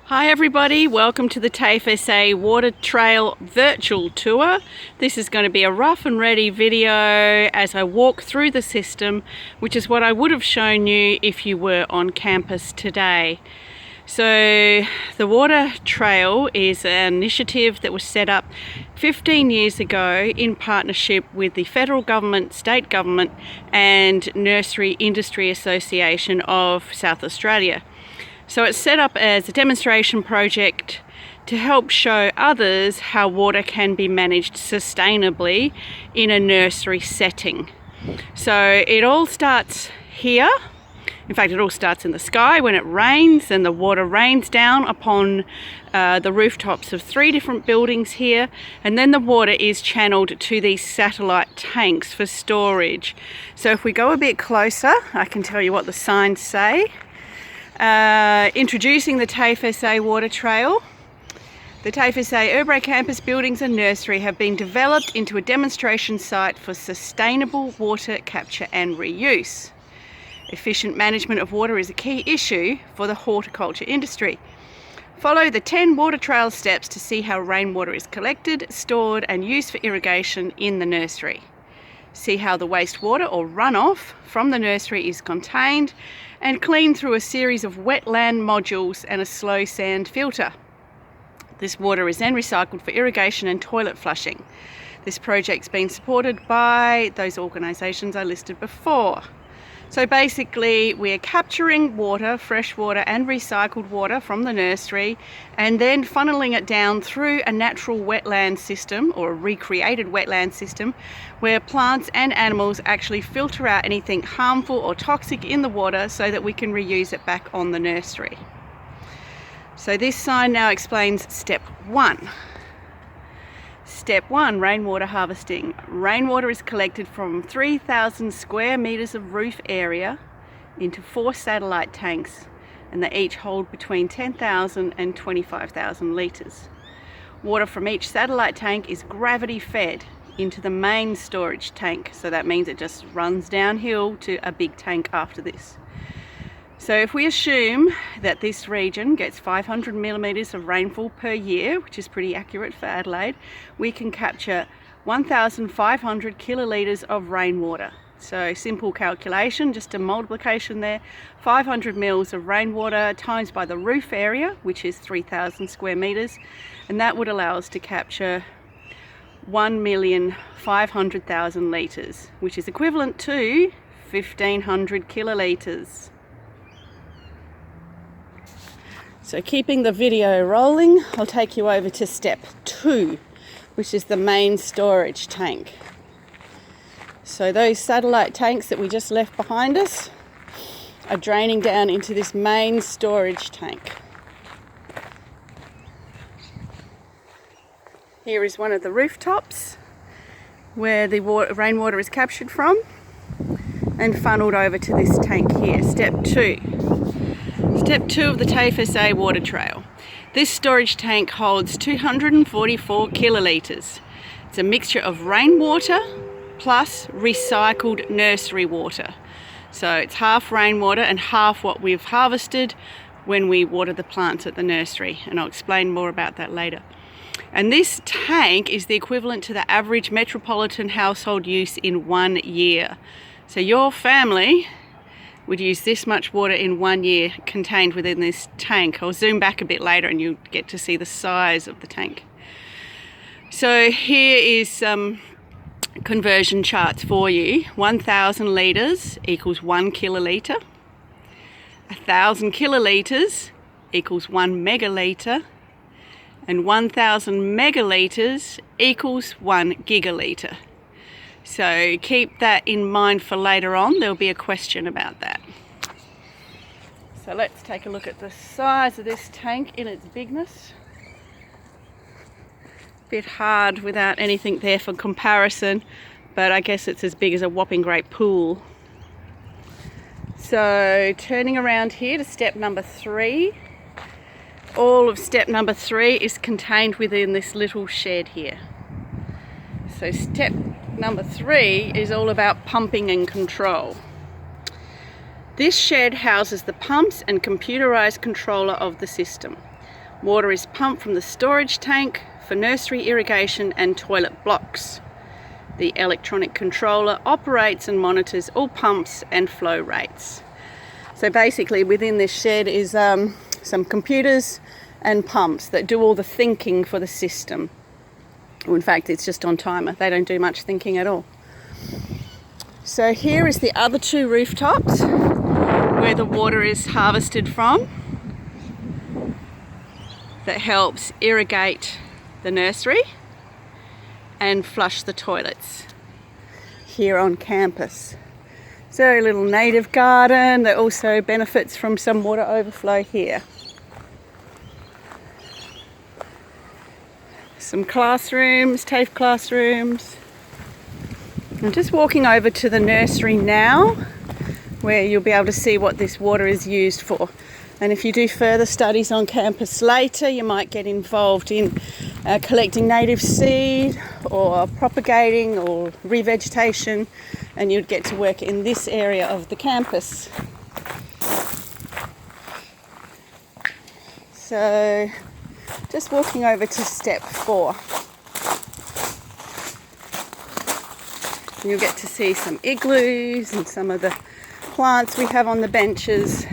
Hi everybody, welcome to the TAFE SA Water Trail virtual tour. This is going to be a rough and ready video as I walk through the system, which is what I would have shown you if you were on campus today. So the Water Trail is an initiative that was set up 15 years ago in partnership with the federal government, state government and Nursery Industry Association of South Australia. So it's set up as a demonstration project to help show others how water can be managed sustainably in a nursery setting. So it all starts here. In fact, it all starts in the sky when it rains, and the water rains down upon the rooftops of 3 different buildings here, and then the water is channeled to these satellite tanks for storage. So if we go a bit closer, I can tell you what the signs say. Introducing the TAFE SA Water Trail. The TAFE SA Urrbrae campus buildings and nursery have been developed into a demonstration site for sustainable water capture and reuse. Efficient management of water is a key issue for the horticulture industry. Follow the 10 water trail steps to see how rainwater is collected, stored and used for irrigation in the nursery. See how the wastewater or runoff from the nursery is contained and cleaned through a series of wetland modules and a slow sand filter. This water is then recycled for irrigation and toilet flushing. This project's been supported by those organisations I listed before. So basically we are capturing water, fresh water and recycled water from the nursery and then funneling it down through a natural wetland system or a recreated wetland system where plants and animals actually filter out anything harmful or toxic in the water so that we can reuse it back on the nursery. So this sign now explains step 1. Step 1, rainwater harvesting. Rainwater is collected from 3,000 square metres of roof area into 4 satellite tanks, and they each hold between 10,000 and 25,000 litres. Water from each satellite tank is gravity fed into the main storage tank, so that means it just runs downhill to a big tank after this. So if we assume that this region gets 500 millimetres of rainfall per year, which is pretty accurate for Adelaide, we can capture 1,500 kilolitres of rainwater. So simple calculation, just a multiplication there, 500 mils of rainwater times by the roof area, which is 3,000 square metres, and that would allow us to capture 1,500,000 litres, which is equivalent to 1,500 kilolitres. So keeping the video rolling, I'll take you over to step 2, which is the main storage tank. So those satellite tanks that we just left behind us are draining down into this main storage tank. Here is one of the rooftops where the rainwater is captured from and funneled over to this tank here, step 2. Step 2 of the TAFE SA Water Trail. This storage tank holds 244 kilolitres. It's a mixture of rainwater plus recycled nursery water. So it's half rainwater and half what we've harvested when we water the plants at the nursery, and I'll explain more about that later. And this tank is the equivalent to the average metropolitan household use in 1 year. So your family would use this much water in 1 year contained within this tank. I'll zoom back a bit later and you'll get to see the size of the tank. So here is some conversion charts for you. 1,000 litres equals 1 kilolitre. 1,000 kilolitres equals 1 megalitre. And 1,000 megalitres equals 1 gigalitre. So keep that in mind for later on. There'll be a question about that. So let's take a look at the size of this tank in its bigness. Bit hard without anything there for comparison, but I guess it's as big as a whopping great pool. So turning around here to step number 3. All of step number 3 is contained within this little shed here. So step number 3 is all about pumping and control. This shed houses the pumps and computerized controller of the system. Water is pumped from the storage tank for nursery irrigation and toilet blocks. The electronic controller operates and monitors all pumps and flow rates. So basically within this shed is some computers and pumps that do all the thinking for the system. Well, in fact, it's just on timer. They don't do much thinking at all. So here is the other two rooftops where the water is harvested from. That helps irrigate the nursery and flush the toilets here on campus. So a little native garden that also benefits from some water overflow here. Some classrooms, TAFE classrooms. I'm just walking over to the nursery now, where you'll be able to see what this water is used for. And if you do further studies on campus later, you might get involved in collecting native seed or propagating or revegetation, and you'd get to work in this area of the campus. So just walking over to step 4. You'll get to see some igloos and some of the plants we have on the benches.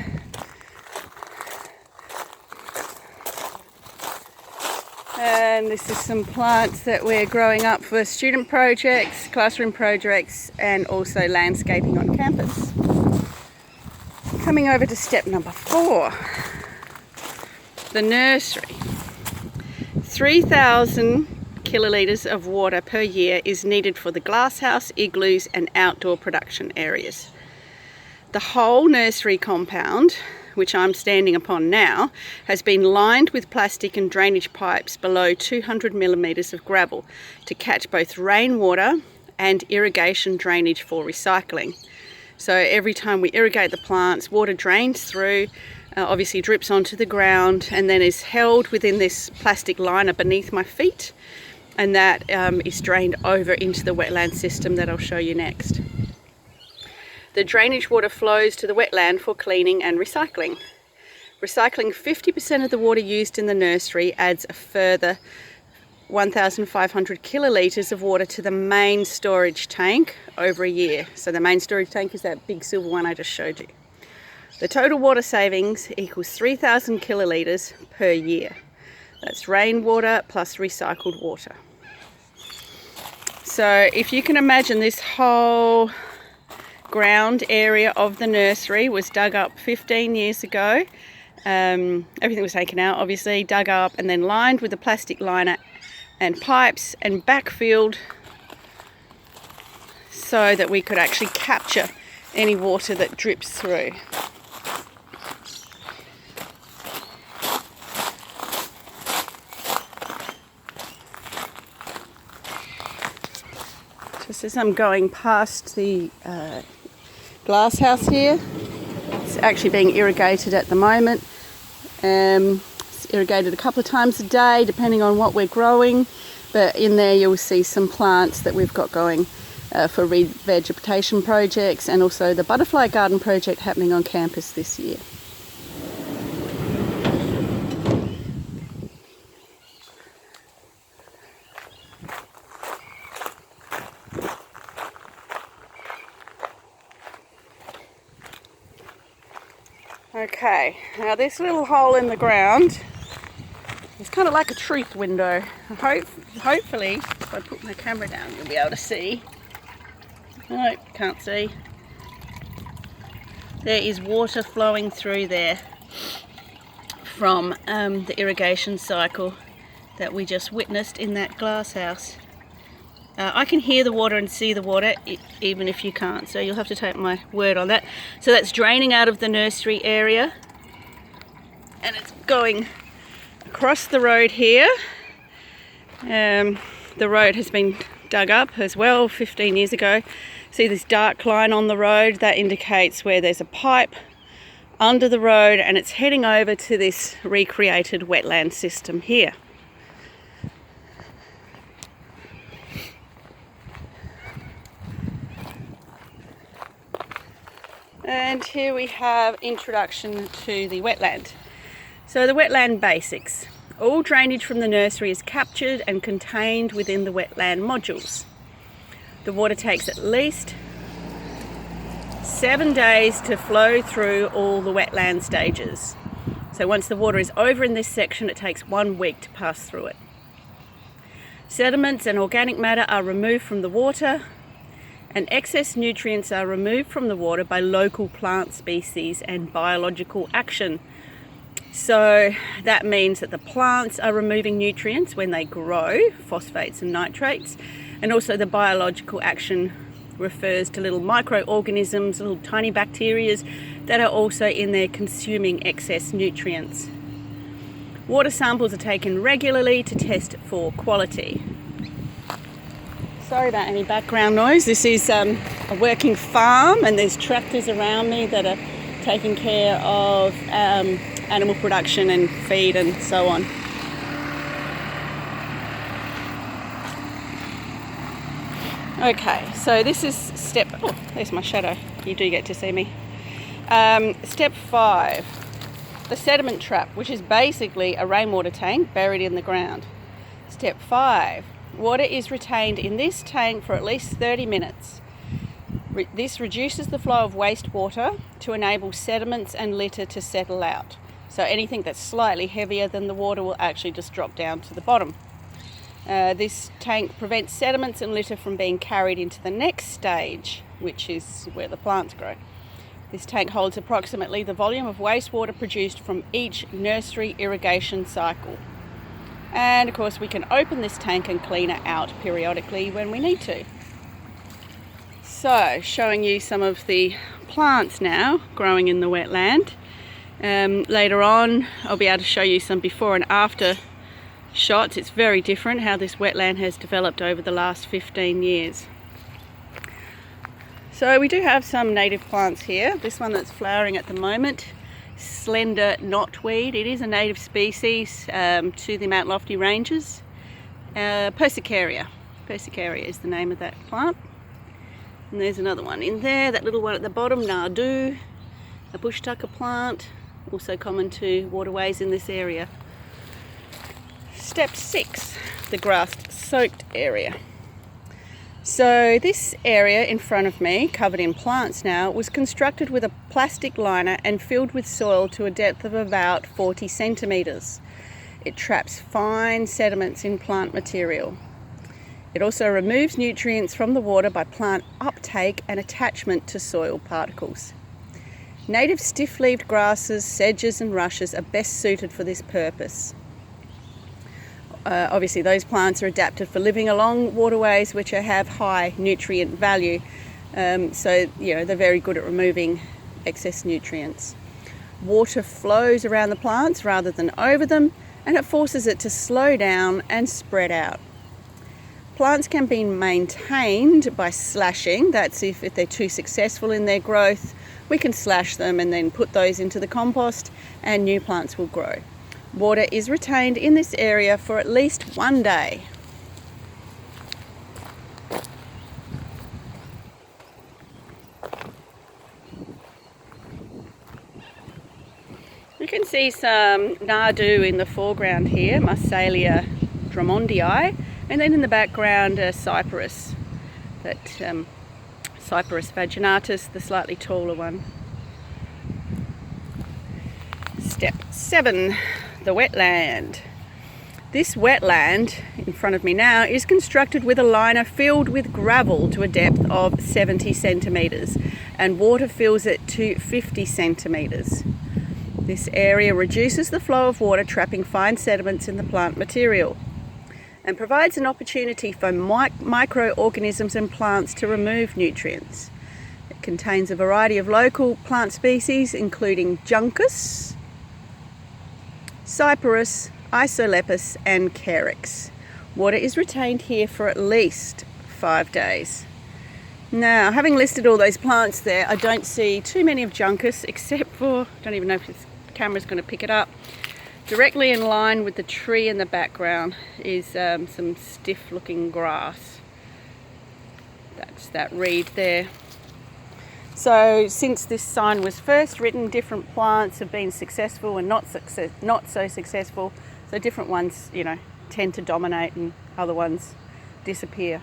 And this is some plants that we're growing up for student projects, classroom projects, and also landscaping on campus. Coming over to step number 4, the nursery. 3,000 kilolitres of water per year is needed for the glasshouse, igloos, and outdoor production areas. The whole nursery compound, which I'm standing upon now, has been lined with plastic and drainage pipes below 200 millimetres of gravel to catch both rainwater and irrigation drainage for recycling. So every time we irrigate the plants, water drains through, obviously drips onto the ground, and then is held within this plastic liner beneath my feet, and that is drained over into the wetland system that I'll show you next. The drainage water flows to the wetland for cleaning and recycling. Recycling 50% of the water used in the nursery adds a further 1,500 kilolitres of water to the main storage tank over a year. So the main storage tank is that big silver one I just showed you. The total water savings equals 3,000 kilolitres per year. That's rainwater plus recycled water. So if you can imagine, this whole ground area of the nursery was dug up 15 years ago. Everything was taken out, obviously, dug up and then lined with a plastic liner and pipes and backfilled so that we could actually capture any water that drips through. Just as I'm going past the glass house here, it's actually being irrigated at the moment. It's irrigated a couple of times a day depending on what we're growing, but in there you'll see some plants that we've got going for revegetation projects, and also the butterfly garden project happening on campus this year. Okay, now this little hole in the ground is kind of like a truth window. Hopefully, if I put my camera down, you'll be able to see. Nope, can't see. There is water flowing through there from the irrigation cycle that we just witnessed in that glass house. I can hear the water and see the water, even if you can't, so you'll have to take my word on that. So that's draining out of the nursery area, and it's going across the road here. The road has been dug up as well 15 years ago. See this dark line on the road? That indicates where there's a pipe under the road, and it's heading over to this recreated wetland system here. And here we have introduction to the wetland. So the wetland basics. All drainage from the nursery is captured and contained within the wetland modules. The water takes at least 7 days to flow through all the wetland stages. So once the water is over in this section, it takes 1 week to pass through it. Sediments and organic matter are removed from the water, and excess nutrients are removed from the water by local plant species and biological action. So that means that the plants are removing nutrients when they grow, phosphates and nitrates, and also the biological action refers to little microorganisms, little tiny bacteria that are also in there consuming excess nutrients. Water samples are taken regularly to test for quality. Sorry about any background noise. This is a working farm, and there's tractors around me that are taking care of animal production and feed and so on. Okay, so this is step, oh, there's my shadow, you do get to see me. Step 5, the sediment trap, which is basically a rainwater tank buried in the ground. Step 5, water is retained in this tank for at least 30 minutes. This reduces the flow of wastewater to enable sediments and litter to settle out. So anything that's slightly heavier than the water will actually just drop down to the bottom. This tank prevents sediments and litter from being carried into the next stage, which is where the plants grow. This tank holds approximately the volume of wastewater produced from each nursery irrigation cycle. And of course we can open this tank and clean it out periodically when we need to. So, showing you some of the plants now growing in the wetland. Later on I'll be able to show you some before and after shots. It's very different how this wetland has developed over the last 15 years. So we do have some native plants here. This one that's flowering at the moment, slender knotweed. It is a native species to the Mount Lofty Ranges. Persicaria. Persicaria is the name of that plant. And there's another one in there, that little one at the bottom, Nardu, a bush tucker plant, also common to waterways in this area. Step 6, the grass-soaked area. So this area in front of me, covered in plants now, was constructed with a plastic liner and filled with soil to a depth of about 40 centimetres. It traps fine sediments in plant material. It also removes nutrients from the water by plant uptake and attachment to soil particles. Native stiff-leaved grasses, sedges and rushes are best suited for this purpose. Obviously those plants are adapted for living along waterways which have high nutrient value, so they're very good at removing excess nutrients. Water flows around the plants rather than over them, and it forces it to slow down and spread out. Plants can be maintained by slashing. That's if they're too successful in their growth, we can slash them and then put those into the compost and new plants will grow. Water is retained in this area for at least 1 day. You can see some Nardu in the foreground here, Massalia drummondii, and then in the background Cyperus, Cyperus vaginatus, the slightly taller one. Step 7, the wetland. This wetland in front of me now is constructed with a liner filled with gravel to a depth of 70 centimetres and water fills it to 50 centimetres. This area reduces the flow of water, trapping fine sediments in the plant material, and provides an opportunity for microorganisms and plants to remove nutrients. It contains a variety of local plant species including Juncus, Cyperus, Isolepis and Carex. Water is retained here for at least 5 days. Now, having listed all those plants there, I don't see too many of Juncus, except for, I don't even know if this camera's going to pick it up. Directly in line with the tree in the background is some stiff looking grass. That's that reed there. So since this sign was first written, different plants have been successful and not so successful. So different ones, you know, tend to dominate and other ones disappear.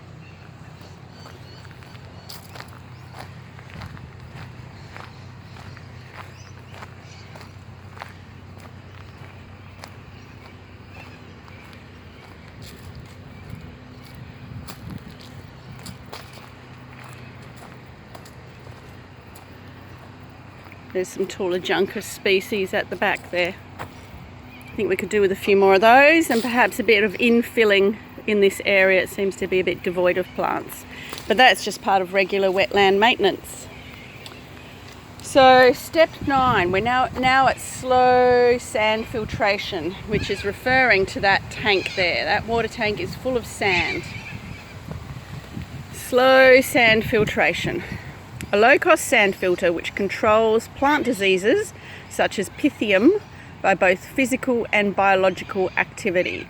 There's some taller juncus species at the back there. I think we could do with a few more of those and perhaps a bit of infilling in this area. It seems to be a bit devoid of plants, but that's just part of regular wetland maintenance. So step 9, we're now at slow sand filtration, which is referring to that tank there. That water tank is full of sand. Slow sand filtration. A low-cost sand filter which controls plant diseases such as Pythium by both physical and biological activity.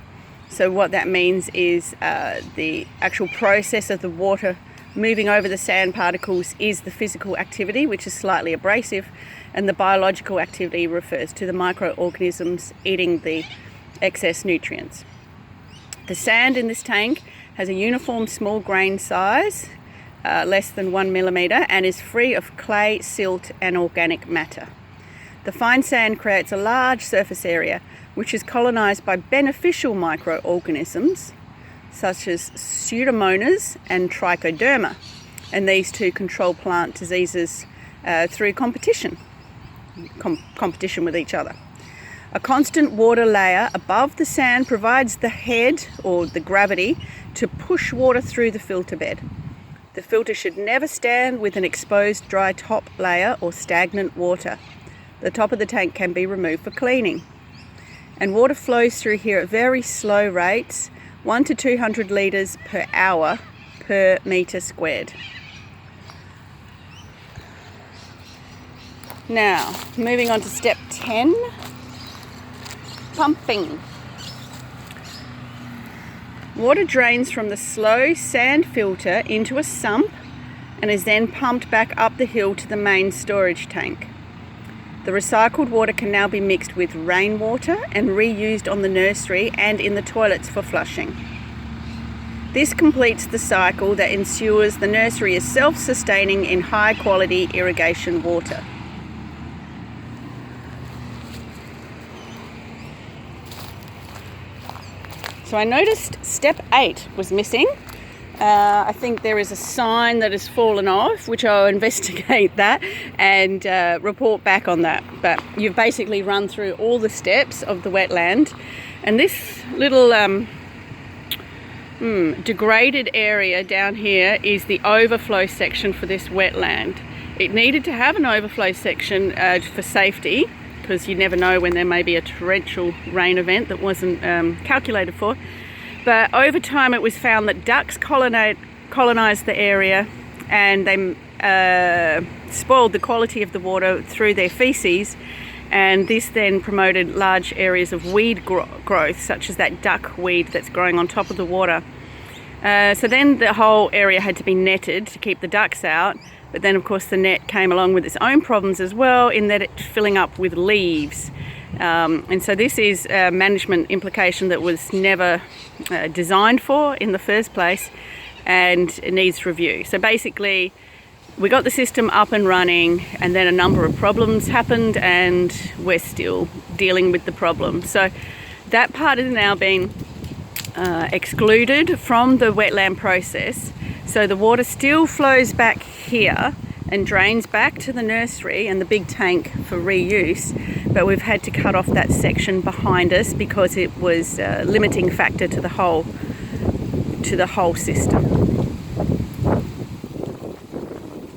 So what that means is the actual process of the water moving over the sand particles is the physical activity, which is slightly abrasive, and the biological activity refers to the microorganisms eating the excess nutrients. The sand in this tank has a uniform small grain size, less than 1 millimeter, and is free of clay, silt and organic matter. The fine sand creates a large surface area which is colonized by beneficial microorganisms such as Pseudomonas and Trichoderma, and these two control plant diseases through competition with each other. A constant water layer above the sand provides the head or the gravity to push water through the filter bed. The filter should never stand with an exposed dry top layer or stagnant water. The top of the tank can be removed for cleaning. And water flows through here at very slow rates, 1 to 200 litres per hour per metre squared. Now, moving on to step 10, pumping. Water drains from the slow sand filter into a sump and is then pumped back up the hill to the main storage tank. The recycled water can now be mixed with rainwater and reused on the nursery and in the toilets for flushing. This completes the cycle that ensures the nursery is self-sustaining in high-quality irrigation water. So I noticed step 8 was missing. I think there is a sign that has fallen off, which I'll investigate that and report back on that. But you've basically run through all the steps of the wetland, and this little degraded area down here is the overflow section for this wetland. It needed to have an overflow section for safety, because you never know when there may be a torrential rain event that wasn't calculated for. But over time it was found that ducks colonized the area, and they spoiled the quality of the water through their feces, and this then promoted large areas of weed growth, such as that duckweed that's growing on top of the water. So then the whole area had to be netted to keep the ducks out. But then of course the net came along with its own problems as well, in that it's filling up with leaves. And so this is a management implication that was never designed for in the first place, and it needs review. So basically we got the system up and running, and then a number of problems happened, and we're still dealing with the problem. So that part has now been excluded from the wetland process. So the water still flows back here and drains back to the nursery and the big tank for reuse, but we've had to cut off that section behind us because it was a limiting factor to the whole system.